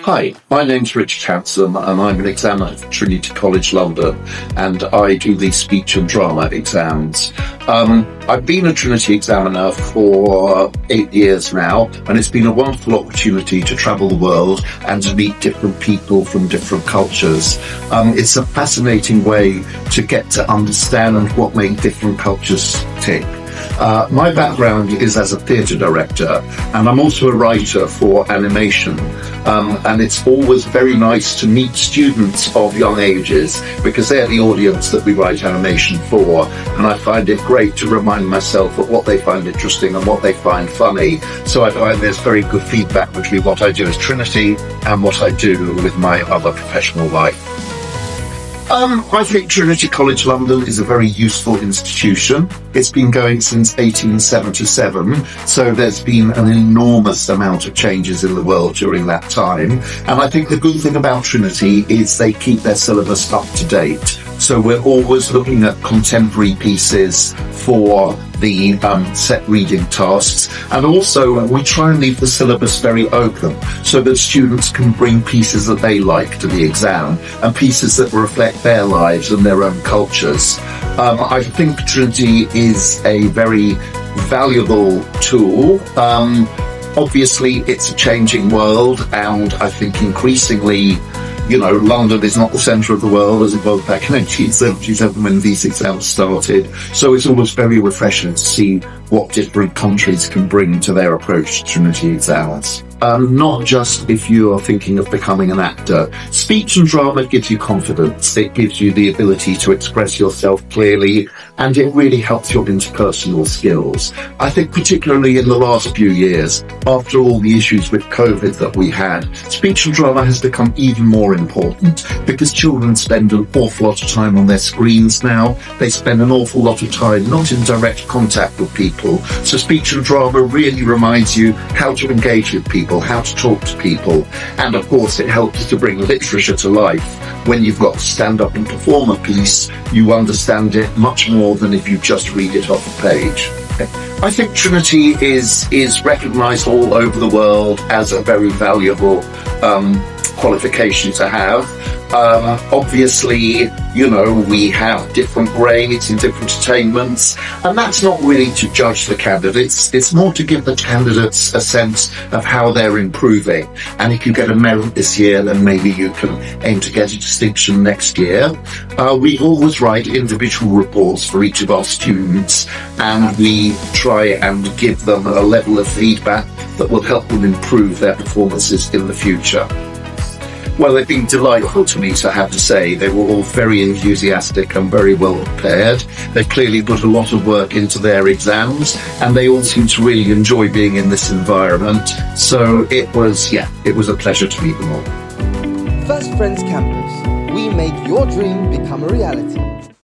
Hi, my name's Richard Hansom and I'm an examiner at Trinity College London, and I do the speech and drama exams. I've been a Trinity examiner for 8 years now, and it's been a wonderful opportunity to travel the world and to meet different people from different cultures. It's a fascinating way to get to understand what makes different cultures tick. My background is as a theatre director, and I'm also a writer for animation, and it's always very nice to meet students of young ages because they're the audience that we write animation for, and I find it great to remind myself of what they find interesting and what they find funny. So I find there's very good feedback between what I do as Trinity and what I do with my other professional life. I think Trinity College London is a very useful institution. It's been going since 1877, so there's been an enormous amount of changes in the world during that time. And I think the good thing about Trinity is they keep their syllabus up to date. So we're always looking at contemporary pieces for the set reading tasks, and also we try and leave the syllabus very open so that students can bring pieces that they like to the exam and pieces that reflect their lives and their own cultures. I think Trinity is a very valuable tool. Obviously it's a changing world, and I think increasingly, London is not the centre of the world as it was back in 1877 when these exams started. So it's always very refreshing to see what different countries can bring to their approach to Trinity exams. Not just if you are thinking of becoming an actor. Speech and drama gives you confidence. It gives you the ability to express yourself clearly, and it really helps your interpersonal skills. I think particularly in the last few years, after all the issues with COVID that we had, speech and drama has become even more important because children spend an awful lot of time on their screens now. They spend an awful lot of time not in direct contact with people. So speech and drama really reminds you how to engage with people, how to talk to people, and of course it helps to bring literature to life. When you've got to stand up and perform a piece, you understand it much more than if you just read it off a page. I think Trinity is recognised all over the world as a very valuable qualification to have. Obviously, we have different grades in different attainments, and that's not really to judge the candidates. It's more to give the candidates a sense of how they're improving. And if you get a merit this year, then maybe you can aim to get a distinction next year. We always write individual reports for each of our students, and we try and give them a level of feedback that will help them improve their performances in the future. Well, they've been delightful to meet, I have to say. They were all very enthusiastic and very well prepared. They clearly put a lot of work into their exams, and they all seem to really enjoy being in this environment. So it was a pleasure to meet them all. First Friends Campus. We make your dream become a reality.